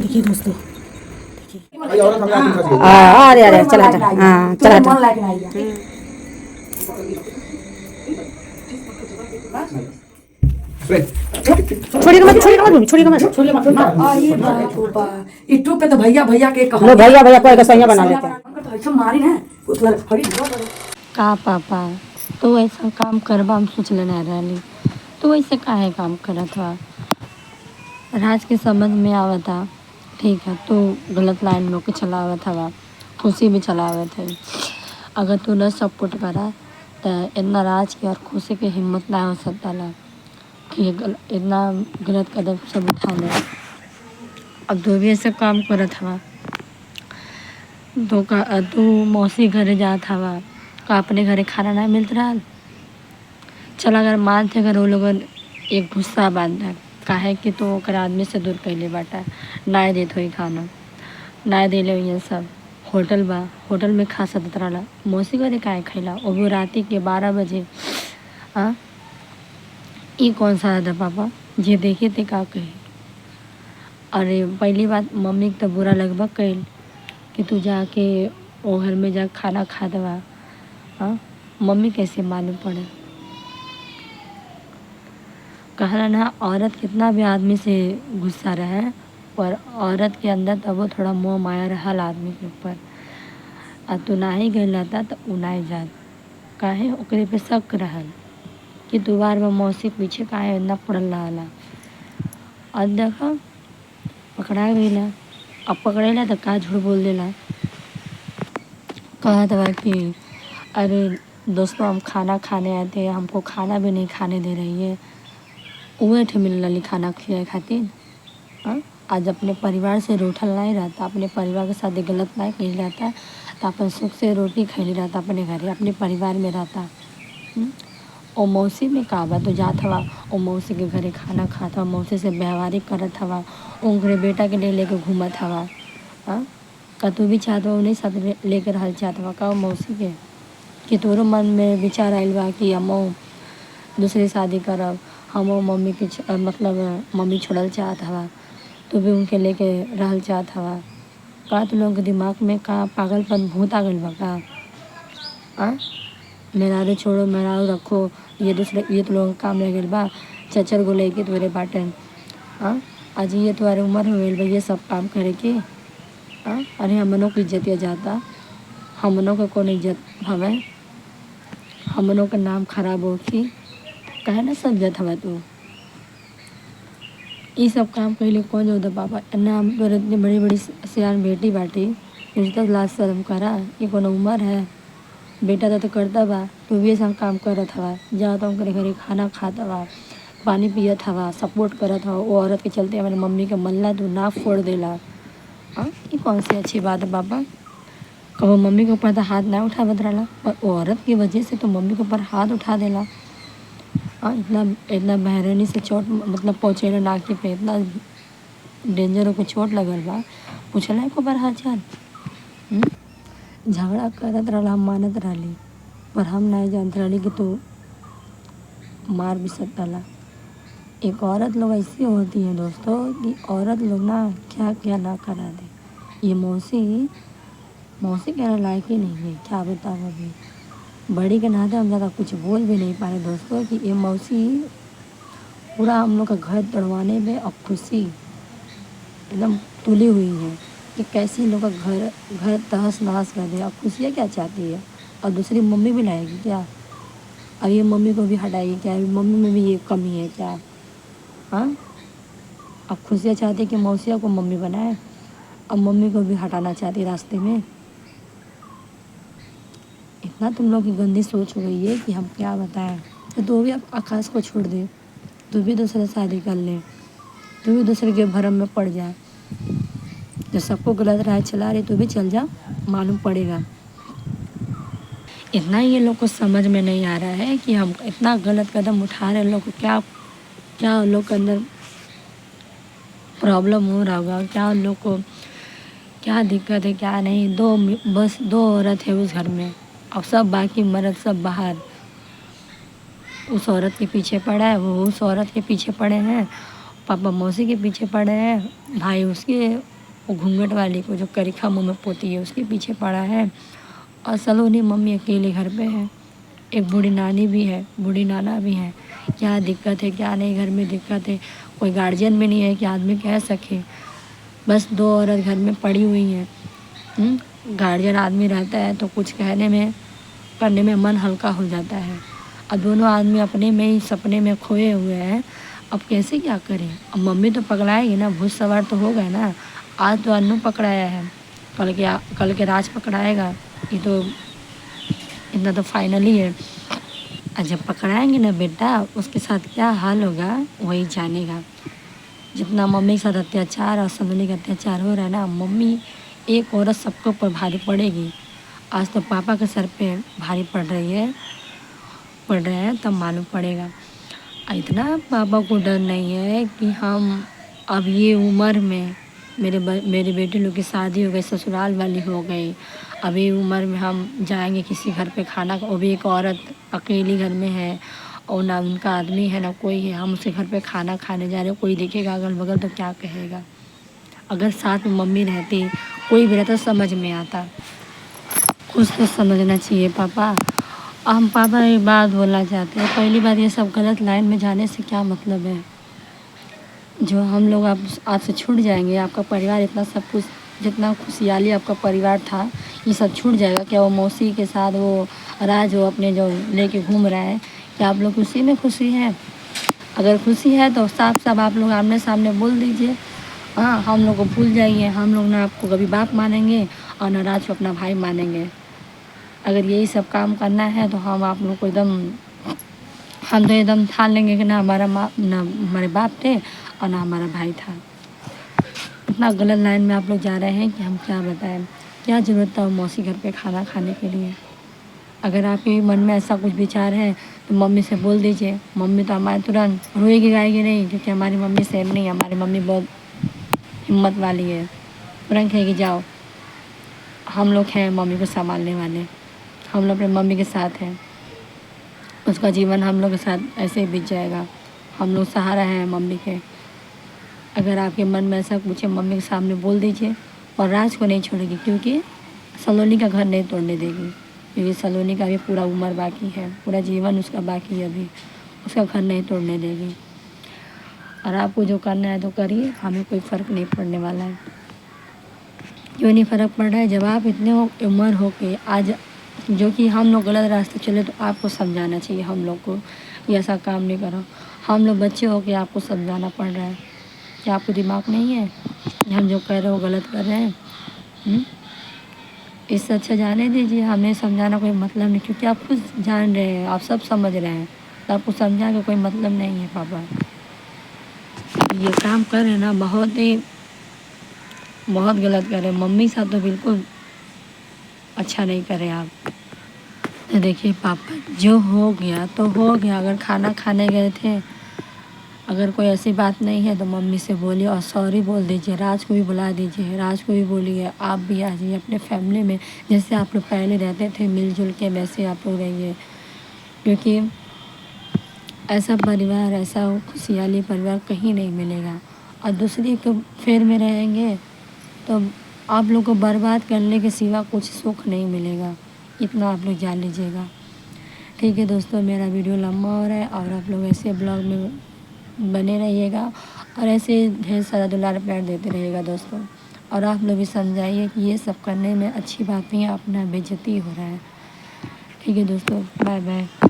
देखिए दोस्तों, अरे अरे चला हटा, हाँ चला हटा। छोड़िएगा मत, छोड़िएगा मत, छोड़िएगा मत, छोड़िएगा मत। अरे बाप रे बाप, यूट्यूब पे तो भैया भैया के कहा लो भैया भैया कोई का सैया बना लेते हैं। तो ऐसा मारी ना उतना हरी का पापा तू ऐसा काम करबा हम सोच लेना रही। तू ऐसे काहे काम करत हुआ? राज के समझ में आवता ठीक है, तू गलत लाइन में के चलावत हवा, खुशी भी चलावत है। अगर तू न सपोर्ट करा तो इतना राज की और खुशी की हिम्मत ना हो सकता ला कि इतना गलत कदम सब उठा ले। अब तू भी ऐसे काम करत हवा तो का तू मौसी घरे जात हवा का अपने घरे खाना ना मिलत रहा। चल अगर मानते अगर वो लोग एक गुस्सा बांधा काहे कि तो ओकर आदमी से दूर कैले बाटा, ना देत होई खाना, ना देले ये सब। होटल बा, होटल में खा सकत रहला, मौसी घरे काहे खैला वो भी राती के 12 बजे। हाँ ई कौन सा था पापा जे देखे थे का कहे। अरे पहली बात मम्मी के तो बुरा लगभग कैल कि तू जाके वो घर में जा खाना खा दवा। हाँ मम्मी कैसे मालूम पड़े। कहला ना औरत कितना भी आदमी से गुस्सा रहे पर औरत के अंदर तब वो थोड़ा मोह माया रहल आदमी के ऊपर। आ तू ना ही गई रहता तो उ नहीं जात काहे ओकरे पे शक रहल कि तू बार बार मौसी के पीछे काहे इतना पड़ल रहला। और देखा पकड़ा गईला, अब पकड़ेला तो का झूठ बोल देला। कहत बा कि अरे दोस्तों हम खाना खाने आए थे, हमको खाना भी नहीं खाने दे रही है। उहे ठे मिल रही खाना खिलाए खातिर। हाँ आज अपने परिवार से रूठल नहीं रहता, अपने परिवार के साथ गलत नहीं कही रहता तो अपन सुख से रोटी खैली रहता, अपने घरे अपने परिवार में रहता। और मौसी में का बा तो जात हवा और मौसी के घरे खाना खाता हवा, मौसी से व्यवहारिक करत हवा, उनके बेटा के ले लेके घूमत हवा। हाँ का तू भी चाहत बा उन्हीं साथ लेके रहल चाहत हवा का मौसी के कि तोरो मन में विचार आइल बा कि हमो दूसरी शादी करब, हमो मम्मी के मतलब मम्मी छोड़ल चाहत हवा, तू भी उनके लेके रहल चाहत हवा का? तू लोगों के दिमाग में का पागलपन भूत आ गइल बा का? हाँ मेहरारू छोड़ो मेहरारू रखो, ये दूसरे ये तो लोगों का काम रह गइल बा, चचर को लेके तुम्हारे बाटन। हाँ आज ये तुम्हारी उम्र हो गइल बा ये सब काम करे के। हाँ अरे हमनों की इज्जत या जाता, हमनों का कौन इज्जत हवे, हमनों का नाम खराब हो कि कहे ना सब जत हवा तू। ये सब काम पहले कौन होता पापा, ना हम तो इतनी बड़ी बड़ी सियान बेटी बाटी मुझे तो लाज शर्म करा, ये कौन उम्र है। बेटा तो करता बा, तू भी सब काम करत हवा, जा तो करे घरे खाना खात हवा, पानी पियत हवा, सपोर्ट करत हवा। वो औरत के चलते हमारी मम्मी के मल्ला तू नाक फोड़ देला। हाँ ये कौन सी अच्छी बात है पापा? कहो मम्मी के ऊपर तो हाथ ना उठावत रहला पर वो औरत की वजह से तो मम्मी के ऊपर हाथ उठा देला। हाँ इतना इतना बेरहमी से चोट मतलब पहुँचेला नाक पे, इतना डेंजर होकर चोट लगल बा, पूछला एको बार हाल चाल। झगड़ा करत रहला हम मानत रहली पर हम नहीं जानत रहली कि तू मार भी सकता। एक औरत लोग ऐसी होती है दोस्तों कि औरत लोग ना क्या क्या ना करा दे। ये मौसी मौसी कहने लायक ही नहीं है, क्या बताओ। अभी बड़ी के नाते हम ज़्यादा कुछ बोल भी नहीं पाए दोस्तों कि ये मौसी पूरा हम लोग का घर तोड़वाने में और खुशी एकदम तुली हुई है कि कैसे इन लोग का घर घर तहस नहस कर दे। और खुशियाँ क्या चाहती है और दूसरी मम्मी भी लाएगी क्या? और ये मम्मी को भी हटाएगी क्या? मम्मी में भी ये कमी है क्या? हाँ अब खुशियाँ चाहती है कि मौसिया को मम्मी बनाए और मम्मी को भी हटाना चाहती है रास्ते में। इतना तुम लोग की गंदी सोच हो गई है कि हम क्या बताएं। तो तू भी अब आकाश को छोड़ दे, तू भी दूसरे शादी कर ले, तू भी दूसरे के भरम में पड़ जा। जो सबको गलत राह चला रही तू भी चल जा, मालूम पड़ेगा। इतना ये लोग को समझ में नहीं आ रहा है कि हम इतना गलत कदम उठा रहे हैं। लोग को क्या क्या उन लोग के अंदर प्रॉब्लम हो रहा होगा, क्या उन लोग को क्या दिक्कत है क्या नहीं। बस दो औरत है उस घर में और सब बाकी मर्द सब बाहर। उस औरत के पीछे पड़ा है, वो उस औरत के पीछे पड़े हैं, पापा मौसी के पीछे पड़े हैं, भाई उसके वो घूंघट वाली को जो करिखा मुँह में पोती है उसके पीछे पड़ा है। और सलोनी मम्मी अकेले घर पे है। एक बूढ़ी नानी भी है, बूढ़ी नाना भी है। क्या दिक्कत है क्या नहीं, घर में दिक्कत है, कोई गार्जियन भी नहीं है कि आदमी कह सके। बस 2 औरत घर में पड़ी हुई हैं। गार्जियन आदमी रहता है तो कुछ कहने में करने में मन हल्का हो जाता है। अब दोनों आदमी अपने में ही सपने में खोए हुए हैं। अब कैसे क्या करें। अब मम्मी तो पकड़ाएगी ना, भूत सवार तो हो गए ना। आज तो अन्नू पकड़ाया है, कल के राज पकड़ाएगा। ये तो इतना तो फाइनली है। और जब पकड़ाएंगे ना बेटा, उसके साथ क्या हाल होगा वही जानेगा। जितना मम्मी के साथ अत्याचार और सलोनी का अत्याचार हो रहा है ना, मम्मी एक औरत सबके ऊपर भारी पड़ेगी। आज तो पापा के सर पे भारी पड़ रहा है, तब मालूम पड़ेगा। इतना पापा को डर नहीं है कि हम अब ये उम्र में मेरे बेटे लोग की शादी हो गई, ससुराल वाली हो गई। अब ये उम्र में हम जाएंगे किसी घर पे खाना, वो भी एक औरत अकेली घर में है और ना उनका आदमी है ना कोई है, हम उसके घर पे खाना खाने जा रहे हैं। कोई देखेगा अगल बगल तो क्या कहेगा। अगर साथ में मम्मी रहती, कोई भी रहता, समझ में आता। कुछ तो समझना चाहिए पापा। हम पापा एक बात बोलना चाहते हैं। पहली बात, ये सब गलत लाइन में जाने से क्या मतलब है। जो हम लोग आपसे छूट जाएंगे, आपका परिवार इतना सब कुछ, जितना खुशहाली आपका परिवार था, ये सब छूट जाएगा। क्या वो मौसी के साथ वो राज वो अपने जो लेके घूम रहा है, क्या आप लोग उसी में खुशी है? अगर खुशी है तो साफ साफ आप लोग आमने सामने बोल दीजिए। हाँ, हम लोग को भूल जाइए। हम लोग ना आपको कभी बाप मानेंगे और ना राज को अपना भाई मानेंगे। अगर यही सब काम करना है तो हम आप लोग को हम तो एकदम ठान लेंगे कि ना हमारे बाप थे और ना हमारा भाई था। इतना गलत लाइन में आप लोग जा रहे हैं कि हम क्या बताएं। क्या ज़रूरत था मौसी घर पे खाना खाने के लिए। अगर आपके मन में ऐसा कुछ विचार है तो मम्मी से बोल दीजिए। मम्मी तो हमारे तुरंत रोएगी गाएगी नहीं, क्योंकि हमारी मम्मी सेम नहीं है। हमारी मम्मी बहुत हिम्मत वाली है। तुरंत कहेगी जाओ, हम लोग हैं मम्मी को संभालने वाले, हम लोग अपने मम्मी के साथ हैं। उसका जीवन हम लोग के साथ ऐसे ही बीत जाएगा। हम लोग सहारा हैं मम्मी के। अगर आपके मन में ऐसा कुछ है, मम्मी के सामने बोल दीजिए। और राज को नहीं छोड़ेगी, क्योंकि सलोनी का घर नहीं तोड़ने देगी। क्योंकि सलोनी का भी पूरा उम्र बाकी है, पूरा जीवन उसका बाकी है अभी। उसका घर नहीं तोड़ने देगी। और आपको जो करना है तो करिए, हमें कोई फ़र्क नहीं पड़ने वाला है। क्यों नहीं फ़र्क पड़ रहा है? जब आप इतने उम्र हो के आज जो कि हम लोग गलत रास्ते चले तो आपको समझाना चाहिए हम लोग को, ये ऐसा काम नहीं करो। हम लोग बच्चे हो के आपको समझाना पड़ रहा है। क्या आपको दिमाग नहीं है कि हम जो कर रहे हो गलत कर रहे हैं? इससे अच्छा जाने दीजिए। हमें समझाना कोई मतलब नहीं, क्योंकि आप खुद जान रहे हैं, आप सब समझ रहे हैं। तो आपको समझा के कोई मतलब नहीं है पापा। ये काम कर रहे हैं ना, बहुत गलत कर रहे हैं। मम्मी साथ तो बिल्कुल अच्छा नहीं करे आप। तो देखिए पापा, जो हो गया तो हो गया। अगर खाना खाने गए थे, अगर कोई ऐसी बात नहीं है तो मम्मी से बोलिए और सॉरी बोल दीजिए। राज को भी बुला दीजिए, राज को भी बोलिए आप भी आ जाइए अपने फैमिली में। जैसे आप लोग पहले रहते थे मिलजुल के, वैसे आप लोग रहिए। क्योंकि ऐसा परिवार, ऐसा खुशहाली परिवार कहीं नहीं मिलेगा। और दूसरी के फेर में रहेंगे तो आप लोग को बर्बाद करने के सिवा कुछ सुख नहीं मिलेगा। इतना आप लोग जान लीजिएगा। ठीक है दोस्तों, मेरा वीडियो लंबा हो रहा है और आप लोग ऐसे ब्लॉग में बने रहिएगा और ऐसे ढेर सारा दुलार प्यार देते रहिएगा दोस्तों। और आप लोग भी समझाइए कि ये सब करने में अच्छी बात नहीं है, अपना बेइज्जती हो रहा है। ठीक है दोस्तों, बाय बाय।